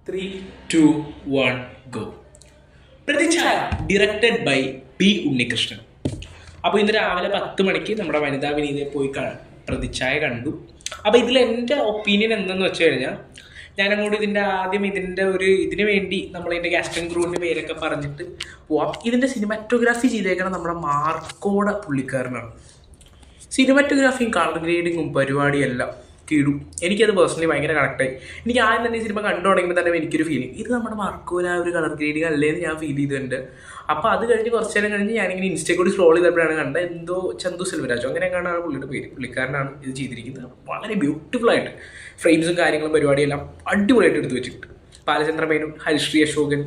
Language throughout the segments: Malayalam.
3, 2, 1, go. പ്രതിച്ഛായ ഡിറക്റ്റഡ് ബൈ പി ഉണ്ണികൃഷ്ണൻ. അപ്പോൾ ഇന്ന് രാവിലെ 10 മണിക്ക് നമ്മുടെ വനിതാ വിനീതയെ പോയി പ്രതിച്ഛായ കണ്ടു. അപ്പോൾ ഇതിൽ എൻ്റെ ഒപ്പീനിയൻ എന്തെന്ന് വെച്ച് കഴിഞ്ഞാൽ, ഞാനങ്ങോട്ട് ഇതിന് വേണ്ടി നമ്മളതിൻ്റെ കാസ്റ്റിംഗ് ക്രൂവിൻ്റെ പേരൊക്കെ പറഞ്ഞിട്ട് പോവാം. ഇതിൻ്റെ സിനിമാറ്റോഗ്രാഫി ചെയ്തേക്കണം നമ്മുടെ മാർക്കോട പുള്ളിക്കാരനാണ്. സിനിമാറ്റോഗ്രാഫിയും കളർ ഗ്രേഡിങ്ങും പരിപാടിയെല്ലാം കീടും. എനിക്കത് പേഴ്സണലി ഭയങ്കര കറക്റ്റായി. എനിക്ക് ആദ്യം തന്നെ ഈ സിനിമ കണ്ടു തുടങ്ങുമ്പോൾ തന്നെ എനിക്കൊരു ഫീലിംഗ്, ഇത് നമ്മുടെ മാർക്കോല ഒരു കളർ ഗ്രേഡിങ് അല്ലേന്ന് ഞാൻ ഫീൽ ചെയ്തിട്ടുണ്ട്. അപ്പോൾ അത് കഴിഞ്ഞ് കുറച്ച് നേരം കഴിഞ്ഞ് ഞാനിങ്ങനെ ഇൻസ്റ്റയിൽ കൂടി സ്ക്രോൾ ചെയ്തപ്പോഴാണ് കണ്ടത്, എന്തോ ചന്തു സെൽവരാജോ അങ്ങനെ കാണാനാണ് പുള്ളിയുടെ പേര്. പുള്ളിക്കാരനാണ് ഇത് ചെയ്തിരിക്കുന്നത്. വളരെ ബ്യൂട്ടിഫുൾ ആയിട്ട് ഫ്രെയിംസും കാര്യങ്ങളും പരിപാടിയെല്ലാം അടിപൊളിയായിട്ട് എടുത്ത് വെച്ചിട്ടുണ്ട്. ബാലചന്ദ്ര മേനോൻ, ഹരിശ്രീ അശോകൻ,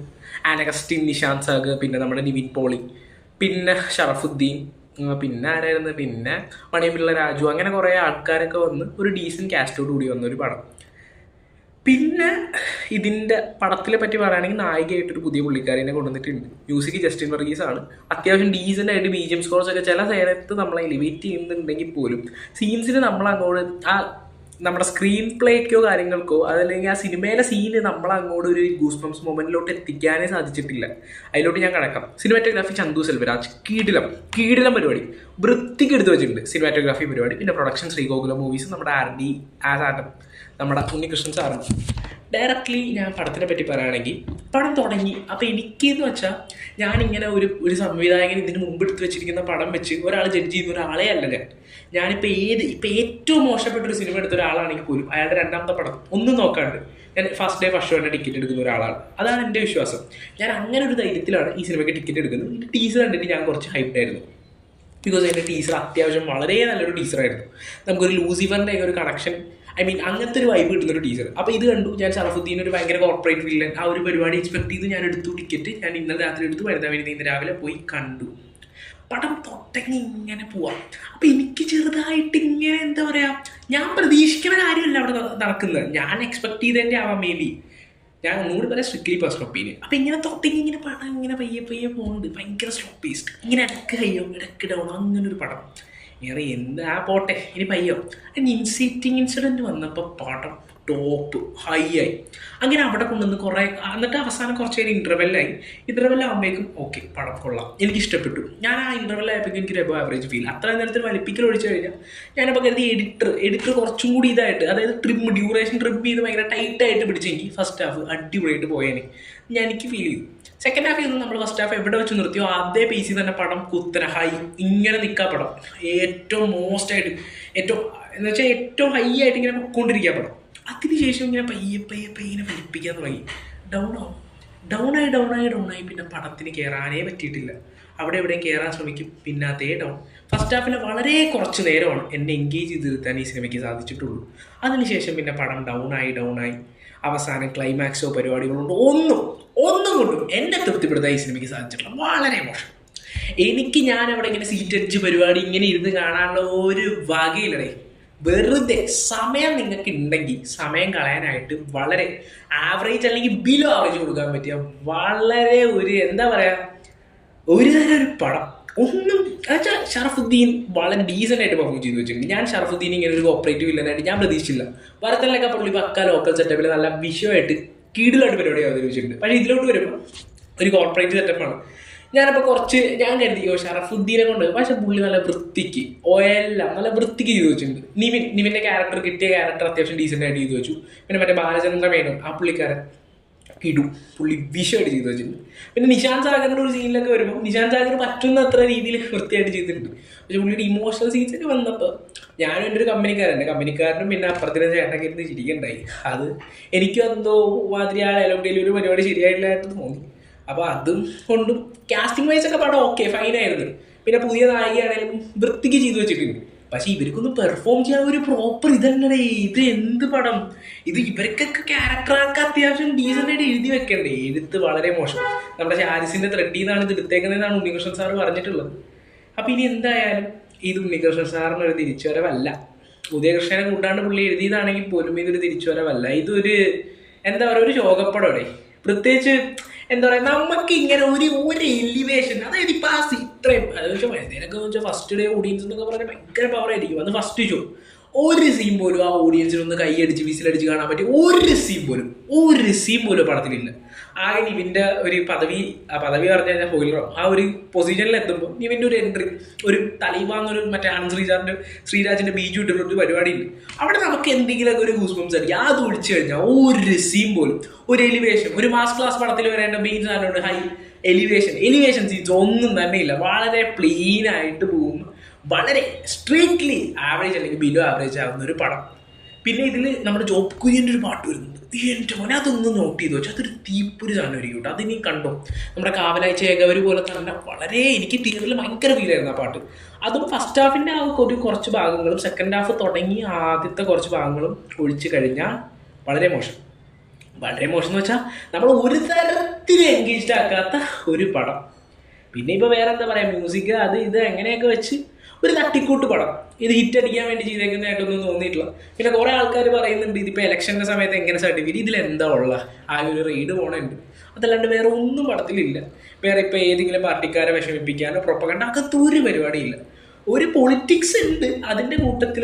ആനഗസ്റ്റിൻ, നിശാന്ത് സാഗർ, പിന്നെ നമ്മുടെ നിവിൻ പോളി, പിന്നെ ഷറഫുദ്ദീൻ, പിന്നെ ആരായിരുന്നു, പിന്നെ മണിയമ്പിള്ള രാജു, അങ്ങനെ കുറേ ആൾക്കാരൊക്കെ വന്ന് ഒരു ഡീസൻറ്റ് കാസ്റ്റോട് കൂടി വന്നൊരു പടം. പിന്നെ ഇതിൻ്റെ പടത്തിനെ പറ്റി പറയുകയാണെങ്കിൽ നായികയായിട്ടൊരു പുതിയ പുള്ളിക്കാരിനെ കൊണ്ടുവന്നിട്ടുണ്ട്. മ്യൂസിക് ജസ്റ്റിൻ വർഗീസ് ആണ്. അത്യാവശ്യം ഡീസൻ്റ് ആയിട്ട് BGM സ്കോർസ് ഒക്കെ ചില നേരത്ത് നമ്മളെ എലിവേറ്റ് ചെയ്യുന്നുണ്ടെങ്കിൽ പോലും സീൻസിന് നമ്മളങ്ങോട്ട് നമ്മുടെ സ്ക്രീൻ പ്ലേക്കോ കാര്യങ്ങൾക്കോ അതല്ലെങ്കിൽ ആ സിനിമയിലെ സീന് നമ്മളങ്ങോട്ട് ഒരു ഗൂസ് ബംസ് മൊമെന്റിലോട്ട് എത്തിക്കാനേ സാധിച്ചിട്ടില്ല. അതിലോട്ട് ഞാൻ കിടക്കാം. സിനിമാറ്റോഗ്രാഫി ചന്തു സെൽവരാജ്, കീടിലം പരിപാടി വൃത്തിക്ക് എടുത്ത് വെച്ചിട്ടുണ്ട് സിനിമാറ്റോഗ്രാഫി പരിപാടി. പിന്നെ പ്രൊഡക്ഷൻ ശ്രീഗോകുലം മൂവീസ്, നമ്മുടെ RD ആസാട്ടം, നമ്മുടെ ഉണ്ണികൃഷ്ണൻ സാറും. ഡയറക്റ്റ്ലി ഞാൻ പടത്തിനെ പറ്റി പറയുകയാണെങ്കിൽ, പടം തുടങ്ങി. അപ്പോൾ എനിക്കെന്ന് വെച്ചാൽ, ഞാനിങ്ങനെ ഒരു സംവിധായകൻ ഇതിന് മുമ്പ് എടുത്ത് വെച്ചിരിക്കുന്ന പടം വെച്ച് ഒരാൾ ജഡ്ജ് ചെയ്യുന്ന ഒരാളെ അല്ല ഞാനിപ്പോൾ ഏറ്റവും മോശപ്പെട്ടൊരു സിനിമ എടുത്ത ഒരാളാണെങ്കിൽ പോലും അയാളുടെ രണ്ടാമത്തെ പടം ഒന്നും നോക്കാണ്ട് ഞാൻ ഫസ്റ്റ് ഷോ തന്നെ ടിക്കറ്റ് എടുക്കുന്ന ഒരാളാണ്. അതാണ് എൻ്റെ വിശ്വാസം. ഞാൻ അങ്ങനെ ഒരു ധൈര്യത്തിലാണ് ഈ സിനിമയ്ക്ക് ടിക്കറ്റ് എടുക്കുന്നത്. ഈ ടീസർ കണ്ടിട്ട് ഞാൻ കുറച്ച് ഹൈപ്ഡായിരുന്നു. ബിക്കോസ് അതിൻ്റെ ടീസർ അത്യാവശ്യം വളരെ നല്ലൊരു ടീസറായിരുന്നു. നമുക്കൊരു ലൂസിഫറിൻ്റെ ഒരു കണക്ഷൻ, അങ്ങനത്തെ ഒരു വൈബ് കിട്ടുന്നൊരു ടീച്ചർ. അപ്പോൾ ഇത് കണ്ടു. ഞാൻ ഷറഫുദ്ദീൻ ഒരു ഭയങ്കര കോർപ്പറേറ്റ് വില്ലൻ, ആ ഒരു പരിപാടി എക്സ്പെക്ട് ചെയ്ത് ഞാൻ എടുത്തു ടിക്കറ്റ്. ഞാൻ ഇന്നലെ രാത്രി എടുത്തു, വനിതാ വിനീത ഇന്ന് രാവിലെ പോയി കണ്ടു. പടം തൊട്ടങ്ങി ഇങ്ങനെ പോവാം. അപ്പോൾ എനിക്ക് ചെറുതായിട്ട് ഇങ്ങനെ എന്താ പറയുക, ഞാൻ പ്രതീക്ഷിക്കുന്ന കാര്യമല്ല അവിടെ നടക്കുന്നത്. ഞാൻ എക്സ്പെക്ട് ചെയ്തതിൻ്റെ ആവാം മേ ബി. ഞാൻ ഒന്നുകൂടി പറയാം, സ്ട്രിക്ട്ലി പേഴ്സണൽ ഒപ്പീനിയൻ. അപ്പോൾ ഇങ്ങനെ തൊട്ടങ്ങി ഇങ്ങനെ പടം ഇങ്ങനെ പയ്യെ പോകുന്നുണ്ട്. ഭയങ്കര സ്ലോ പേസ്ഡ്, ഇങ്ങനെ ഇടയ്ക്ക് ഹൈയോ ഇടയ്ക്ക് ഡൗൺ, അങ്ങനെ ഒരു പടം. വേറെ എന്താ പോട്ടെ, ഇനി പയ്യോ. ഇൻസൈറ്റിങ് ഇൻസിഡൻറ്റ് വന്നപ്പോൾ പടം ടോപ്പ് ഹൈ ആയി. അങ്ങനെ അവിടെ കൊണ്ടുവന്ന് കുറേ, എന്നിട്ട് അവസാനം കുറച്ച് നേരം ഇൻ്റർവെല്ലാകുമ്പോഴേക്കും ഓക്കെ പടം കൊള്ളാം, എനിക്കിഷ്ടപ്പെട്ടു. ഞാൻ ആ ഇൻ്റർവെല്ലായപ്പോഴേക്കും എനിക്കൊരു എബോ ആവറേജ് ഫീൽ. അത്ര നേരത്തിൽ വലിപ്പിക്കൽ ഒഴിച്ചു കഴിഞ്ഞാൽ ഞാനപ്പോൾ കരുതി എഡിറ്റർ കുറച്ചും കൂടി ഇതായിട്ട്, അതായത് ഡ്യൂറേഷൻ ട്രിം ചെയ്ത് ഭയങ്കര ടൈറ്റായിട്ട് പിടിച്ചെങ്കിൽ ഫസ്റ്റ് ഹാഫ് അടിപൊളിയായിട്ട് പോയേനെ എനിക്ക് ഫീൽ ചെയ്തു. സെക്കൻഡ് ഹാഫിൽ നിന്ന് നമ്മൾ ഫസ്റ്റ് ഹാഫ് എവിടെ വെച്ച് നിർത്തിയോ അതേ പേസിൽ തന്നെ പടം കുത്തന ഹൈ ഇങ്ങനെ നിൽക്കുക. പടം ഏറ്റവും മോസ്റ്റായിട്ട് എന്ന് വെച്ചാൽ ഏറ്റവും ഹൈ ആയിട്ട് ഇങ്ങനെ പൊയ്ക്കൊണ്ടിരിക്കുക പടം. അതിനുശേഷം ഇങ്ങനെ പയ്യെ ഇങ്ങനെ വലിപ്പിക്കാൻ തുടങ്ങി. ഡൗണായി പിന്നെ പടത്തിന് കയറാനേ പറ്റിയിട്ടില്ല. അവിടെ എവിടെയും കയറാൻ ശ്രമിക്കും, പിന്നെ അതേ ഡൗൺ. ഫസ്റ്റ് ഹാഫിൽ വളരെ കുറച്ച് നേരമാണ് എന്നെ എൻഗേജ് ചെയ്ത് നിർത്താൻ ഈ സിനിമയ്ക്ക് സാധിച്ചിട്ടുള്ളൂ. അതിനുശേഷം പിന്നെ പടം ഡൗണായി അവസാനം ക്ലൈമാക്സോ പരിപാടികളോ ഒന്നും കൊണ്ടും എന്നെ തൃപ്തിപ്പെടുത്താൻ ഈ സിനിമയ്ക്ക് സാധിച്ചിട്ടില്ല. വളരെ മോശം. ഞാൻ അവിടെ ഇങ്ങനെ സീറ്റ് അടിച്ച് പരിപാടി ഇങ്ങനെ ഇരുന്ന് കാണാനുള്ള ഒരു വകയില്ലേ. വെറുതെ സമയം നിങ്ങൾക്ക് ഉണ്ടെങ്കിൽ സമയം കളയാനായിട്ട് വളരെ ആവറേജ് അല്ലെങ്കിൽ ബിലോ ആവറേജ് കൊടുക്കാൻ പറ്റിയ വളരെ എന്താ പറയുക, ഒരു തരം ഒരു പടം. ഒന്നും എന്നുവെച്ചാൽ ഷറഫുദ്ദീൻ വളരെ ഡീസൻ്റ് ആയിട്ട് പെർഫോം ചെയ്ത് വെച്ചിട്ടുണ്ട്. ഞാൻ ഷറഫുദ്ദീൻ ഇങ്ങനെ ഒരു കോപ്പറേറ്റീവ് വില്ലനായിട്ട് ഞാൻ പ്രതീക്ഷിച്ചില്ല. വരത്തലിനൊക്കെ പുള്ളി പക്ക ലോക്കൽ സെറ്റപ്പിൽ നല്ല വിഷയമായിട്ട് കീടിലായിട്ട് പരിപാടി അവതരിപ്പിച്ചിട്ടുണ്ട്. പക്ഷേ ഇതിലോട്ട് വരുമ്പോൾ ഒരു കോർപ്പറേറ്റ് സെറ്റപ്പാണ്. ഞാൻ കരുതിയോ ഷറഫുദ്ദീനെ കൊണ്ട്, പക്ഷെ പുള്ളി നല്ല വൃത്തിക്ക് നല്ല വൃത്തിക്ക് ചെയ്ത് വെച്ചിട്ടുണ്ട്. നിവിൻ്റെ ക്യാരക്ടർ കിട്ടിയ ക്യാരക്ടർ അത്യാവശ്യം ഡീസൻ്റ് ആയിട്ട് ചെയ്ത് വെച്ചു. പിന്നെ മറ്റേ ബാലചന്ദ്ര മേനോൻ, ആ പുള്ളിക്കാരൻ പുള്ളി വിഷയമായിട്ട് ചെയ്ത് വെച്ചിട്ടുണ്ട്. പിന്നെ നിശാന്ത് സാഗറിൻ്റെ ഒരു സീനിലൊക്കെ വരുമ്പോൾ നിശാന്ത് സാഗർ പറ്റുന്ന അത്ര രീതിയിൽ വൃത്തിയായിട്ട് ചെയ്തിട്ടുണ്ട്. പക്ഷെ പുള്ളിയുടെ ഇമോഷണൽ സീൻസൊക്കെ വന്നപ്പോൾ ഞാനും എൻ്റെ ഒരു കമ്പനിക്കാരനും പിന്നെ അപ്പുറത്തിന് ചേട്ടനൊക്കെ ഇരുന്ന് ചിരിക്കണ്ടായി. അത് എനിക്കും എന്തോ മാതിരി ആ ഡെലിവറി ഒരു പരിപാടി ശരിയായില്ലായിട്ട് തോന്നി. അപ്പോൾ അതും കൊണ്ടും കാസ്റ്റിംഗ് വൈസ് ഒക്കെ പടം ഓക്കെ ഫൈനായിരുന്നു. പിന്നെ പുതിയ നായികയാണെങ്കിലും വൃത്തിക്ക് ചെയ്തു വെച്ചിട്ടുണ്ട്. പക്ഷെ ഇവർക്കൊന്നും പെർഫോം ചെയ്യാൻ ഒരു പ്രോപ്പർ ഇതല്ലേ. ഇത് എന്ത് പടം ഇത്, ഇവർക്കൊക്കെ ക്യാരക്ടറൊക്കെ അത്യാവശ്യം ഡീസൻ്റായിട്ട് എഴുതി വെക്കണ്ടേ. എഴുത്ത് വളരെ മോശം. നമ്മുടെ ഹാരിസിൻ്റെ ത്രെഡിൽ നിന്നാണ് ഇത് എടുത്തേക്കുന്നതെന്നാണ് ഉണ്ണികൃഷ്ണൻ സാർ പറഞ്ഞിട്ടുള്ളത്. അപ്പോൾ ഇനി എന്തായാലും ഇത് ഉണ്ണികൃഷ്ണൻ സാറിനൊരു തിരിച്ചുവരവല്ല. ഉദയകൃഷ്ണനെ കൂട്ടാണ്ട് പുള്ളി എഴുതിയതാണെങ്കിൽ പോലും ഇതൊരു തിരിച്ചുവരവല്ല. ഇതൊരു എന്താ പറയുക, ഒരു ശോകപ്പടമേ. പ്രത്യേകിച്ച് എന്താ പറയുക, നമുക്ക് ഇങ്ങനെ ഒരു എലിവേഷൻ, അതായത് ഇപ്പം ആ ഇത്രയും അതെന്ന് വെച്ചാൽ ഫസ്റ്റ് ഡേ ഓഡിയൻസ് എന്നൊക്കെ പറഞ്ഞാൽ ഭയങ്കര പവറായിരിക്കും. അത് ഫസ്റ്റ് ഷോ ഒരു സീൻ പോലും ആ ഓഡിയൻസിനൊന്ന് കൈയടിച്ച് വിസിലടിച്ച് കാണാൻ പറ്റിയ ഒരു സീൻ പോലും പടത്തിലില്ല. ആ നിവിൻ്റെ ഒരു പദവി പറഞ്ഞു കഴിഞ്ഞാൽ ഫോയിലറോ ആ ഒരു പൊസിഷനിൽ എത്തുമ്പോൾ നിവിൻ്റെ ഒരു എൻട്രി, ഒരു തലൈവാന്നൊരു മറ്റേ ആനന്ദ് ശ്രീരാജിൻ്റെ ബീജു ഇട്ടിട്ടൊരു പരിപാടിയില്ല. അവിടെ നമുക്ക് എന്തെങ്കിലുമൊക്കെ ഒരു ഗൂസ്ബംസ് അടിക്കും. അത് ഒഴിച്ചു കഴിഞ്ഞാൽ ഒരു സീൻ പോലും, ഒരു എലിവേഷൻ, ഒരു മാസ് ക്ലാസ് പടത്തിൽ വരേണ്ട മെയിൻ സാധനമുണ്ട് ഹൈ എലിവേഷൻ സീൻസ് ഒന്നും തന്നെ ഇല്ല. വളരെ പ്ലെയിൻ ആയിട്ട് പോകുന്നു, വളരെ സ്ട്രിക്ട്ലി ആവറേജ് അല്ലെങ്കിൽ ബിലോ ആവറേജ് ആവുന്ന ഒരു പടം. പിന്നെ ഇതിൽ നമ്മുടെ ജോബ് കുര്യൻ്റെ ഒരു പാട്ട് വരുന്നുണ്ട്. എൻ്റെ മോനെ അതൊന്ന് നോട്ട് ചെയ്ത് വെച്ചാൽ അതൊരു തീപ്പൊരു സാധനം ആയിരിക്കും കേട്ടോ. അതിനി കണ്ടോ, നമ്മുടെ കാവലാഴ്ച ഏകവര് പോലെ തന്നെ വളരെ എനിക്ക് തിയേറ്ററിൽ ഭയങ്കര ഫീലായിരുന്നു ആ പാട്ട്. അതും ഫസ്റ്റ് ഹാഫിൻ്റെ ആ കുറച്ച് ഭാഗങ്ങളും സെക്കൻഡ് ഹാഫ് തുടങ്ങി ആദ്യത്തെ കുറച്ച് ഭാഗങ്ങളും ഒഴിച്ചു കഴിഞ്ഞാൽ വളരെ മോശം എന്ന് വെച്ചാൽ നമ്മൾ ഒരു തരത്തിലും എൻഗേജ്ഡ് ആക്കാത്ത ഒരു പടം. പിന്നെ ഇപ്പോൾ വേറെ എന്താ പറയുക, മ്യൂസിക് അത് ഇത് എങ്ങനെയൊക്കെ വെച്ച് ഒരു തട്ടിക്കൂട്ട് പടം. ഇത് ഹിറ്റ് അടിക്കാൻ വേണ്ടി ചെയ്തേക്കുന്നതായിട്ടൊന്നും തോന്നിയിട്ടില്ല. പിന്നെ കുറേ ആൾക്കാർ പറയുന്നുണ്ട് ഇതിപ്പോൾ ഇലക്ഷൻ്റെ സമയത്ത് എങ്ങനെ സർട്ടിഫിക്കറ്റ്, ഇതിലെന്താ ഉള്ള ആ ഒരു റെയ്ഡ് പോണുണ്ട്. അതല്ലാണ്ട് വേറെ ഒന്നും പടത്തിലില്ല. വേറെ ഇപ്പോൾ ഏതെങ്കിലും പാർട്ടിക്കാരെ വിഷമിപ്പിക്കാനോ പ്രൊപ്പഗണ്ട അങ്ങനത്തെ ഒരു പരിപാടിയില്ല. ഒരു പൊളിറ്റിക്സ് ഉണ്ട്, അതിൻ്റെ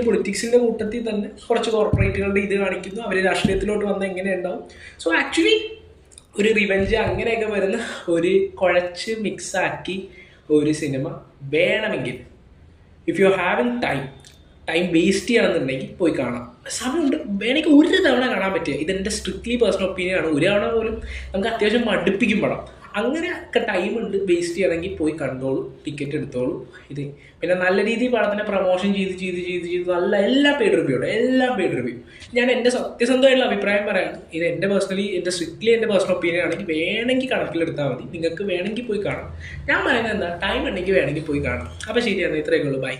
പൊളിറ്റിക്സിൻ്റെ കൂട്ടത്തിൽ തന്നെ കുറച്ച് കോർപ്പറേറ്റുകളുടെ ഇത് കാണിക്കുന്നു. അവർ രാഷ്ട്രീയത്തിലോട്ട് വന്ന് എങ്ങനെ ഉണ്ടാവും. സോ ആക്ച്വലി ഒരു റിവെഞ്ച് അങ്ങനെയൊക്കെ വരുന്ന ഒരു കുഴച്ച് മിക്സാക്കി ഒരു സിനിമ വേണമെങ്കിൽ if you having time waste ചെയ്യണമെന്നുണ്ടെങ്കിൽ പോയി കാണാം. സമയമുണ്ട്, വേണമെങ്കിൽ ഒരു തവണ കാണാൻ പറ്റുക. ഇതെൻ്റെ സ്ട്രിക്ട്ലി പേഴ്സണൽ ഒപ്പീനിയനാണ്. ഒരു തവണ പോലും നമുക്ക് അത്യാവശ്യം മടുപ്പിക്കും പടം. അങ്ങനെ ഒക്കെ ടൈമുണ്ട്, വേസ്റ്റ് ചെയ്യണമെങ്കിൽ പോയി കണ്ടോളൂ, ടിക്കറ്റ് എടുത്തോളൂ. ഇത് പിന്നെ നല്ല രീതിയിൽ പടത്തിനെ പ്രൊമോഷൻ ചെയ്ത് നല്ല എല്ലാം പെയ്ഡ് റിവ്യൂ. ഞാൻ എൻ്റെ സത്യസന്ധമായിട്ടുള്ള അഭിപ്രായം പറയാണ്. ഇത് എൻ്റെ സ്ട്രിക്ട്ലി എൻ്റെ പേഴ്സണൽ ഒപ്പീനിയൻ ആണെങ്കിൽ വേണമെങ്കിൽ കണക്കിലെടുത്താൽ മതി. നിങ്ങൾക്ക് വേണമെങ്കിൽ പോയി കാണാം. ഞാൻ പറയുന്നത് എന്താ, ടൈം ഉണ്ടെങ്കിൽ വേണമെങ്കിൽ പോയി കാണാം. അപ്പോൾ ശരിയാണ്, ഇത്രയൊക്കെ ഉള്ളൂ. ബൈ.